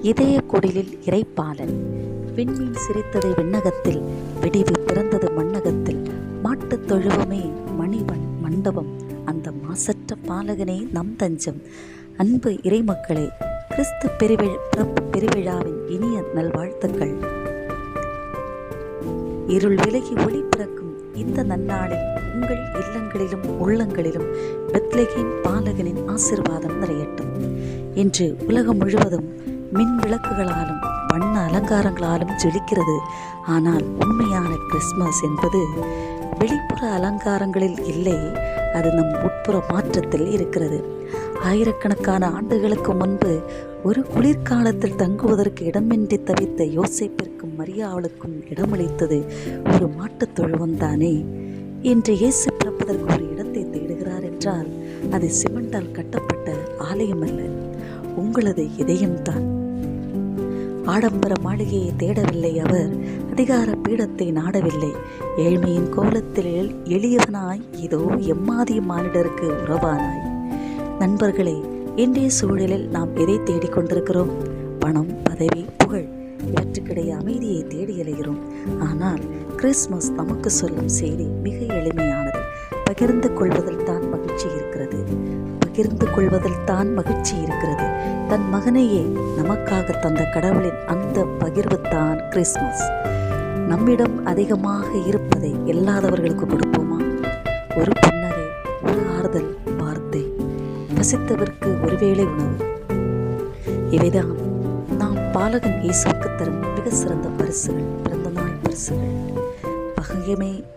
இதய குடிலில் இறைப்பாலன். விண்மீன் சிரித்தது விண்ணகத்தில், விடிவு பிறந்தது மண்ணகத்தில். மாட்டுத் தொழுவமே மணிவன் மண்டபம், அந்த மாசற்ற பாலகனே நம் தஞ்சம். அன்பு இறைமக்களே, கிறிஸ்து பிறப்பு பெருவிழாவின் இனிய நல்வாழ்த்துக்கள். இருள் விலகி ஒளி பிறக்கும் இந்த நன்னாளில் உங்கள் இல்லங்களிலும் உள்ளங்களிலும் பெத்லகேம் பாலகனின் ஆசீர்வாதம் நிறையட்டும். இன்று உலகம் முழுவதும் மின் விளக்குகளாலும் வண்ண அலங்காரங்களாலும் ஜொலிக்கிறது. ஆனால் உண்மையான கிறிஸ்மஸ் என்பது வெளிப்புற அலங்காரங்களில் இல்லை, அது நம் உட்புற மாற்றத்தில் இருக்கிறது. ஆயிரக்கணக்கான ஆண்டுகளுக்கு முன்பு ஒரு குளிர்காலத்தில் தங்குவதற்கு இடமின்றி தவித்த யோசேப்பிற்கும் மரியாளுக்கும் இடமளித்தது ஒரு மாட்டுத் தொழுவம்தானே. இன்று இயேசு பிறப்பதற்கு ஒரு இடத்தை தேடுகிறார் என்றால் அது சிமெண்டால் கட்டப்பட்ட ஆலயம் அல்ல, உங்களது இதயம்தான். ஆடம்பர மாளிகையை தேடவில்லை அவர், அதிகார பீடத்தை நாடவில்லை. ஏழ்மையின் கோலத்தில் எளியவனாய் இதோ எம்மாதிய மானிடருக்கு உறவானாய். நண்பர்களே, இன்றைய சூழலில் நாம் எதை தேடிக்கொண்டிருக்கிறோம்? பணம், பதவி, புகழ், இவற்றுக்கிடையே அமைதியை தேடி அலைகிறோம். ஆனால் கிறிஸ்மஸ் நமக்கு சொல்லும் செய்தி மிக எளிமையானது. பகிர்ந்து கொள்வதில் தான் மகிழ்ச்சி இருக்கிறது. பகிர்ந்து கொள்வதில் தான் மகிழ்ச்சி இருக்கிறது. தன் மகனையே நமக்காக தந்த கடவுளின் அந்த பகிர்வுத்தான் கிறிஸ்மஸ். நம்மிடம் அதிகமாக இருப்பதை இல்லாதவர்களுக்கு கொடுப்போமா? ஒரு புன்னகை, ஒரு ஆறுதல் வார்த்தை, பசித்தவருக்கு ஒருவேளை உணவு. இவைதான் நாம் பாலகன் இயேசுவுக்கு தரும் மிக சிறந்த பரிசுகள், பிறந்த நாள் பரிசுகள்.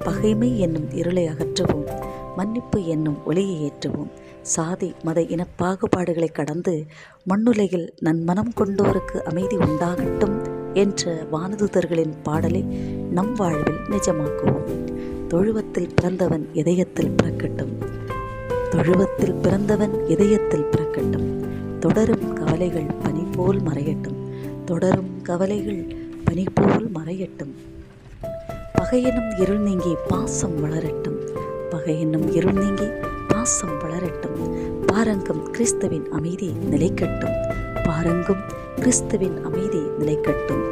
பகைமை என்னும் இருளை அகற்றுவோம், மன்னிப்பு என்னும் ஒளியை ஏற்றுவோம். சாதி மத இன பாகுபாடுகளை கடந்து மண்ணுலகில் நன்மனம் கொண்டோருக்கு அமைதி உண்டாகட்டும் என்ற வானதூதர்களின் பாடலை நம் வாழ்வில் நிஜமாக்குவோம். தொழுவத்தில் பிறந்தவன் இதயத்தில் பிறக்கட்டும், தொழுவத்தில் பிறந்தவன் இதயத்தில் பிறக்கட்டும். தொடரும் கவலைகள் பனி போல் மறையட்டும், தொடரும் கவலைகள் பனி போல் மறையட்டும். பகையெனும் இருள் நீங்கி பாசம் வளரட்டும், பகையெனும் இருள் நீங்கி பாசம் வளரட்டும். பாரங்கும் கிறிஸ்துவின் அமைதி நிலைக்கட்டும், பாரங்கும் கிறிஸ்துவின் அமைதி நிலைக்கட்டும்.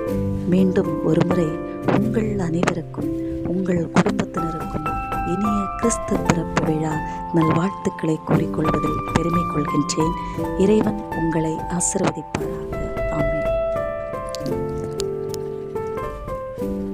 மீண்டும் ஒருமுறை உங்கள் அனைவருக்கும் உங்கள் குடும்பத்தினருக்கும் இனிய கிறிஸ்து பிறப்பு விழா நல்வாழ்த்துக்களை கூறிக்கொள்வதில் பெருமை கொள்கின்றேன். இறைவன் உங்களை ஆசீர்வதிப்பார்.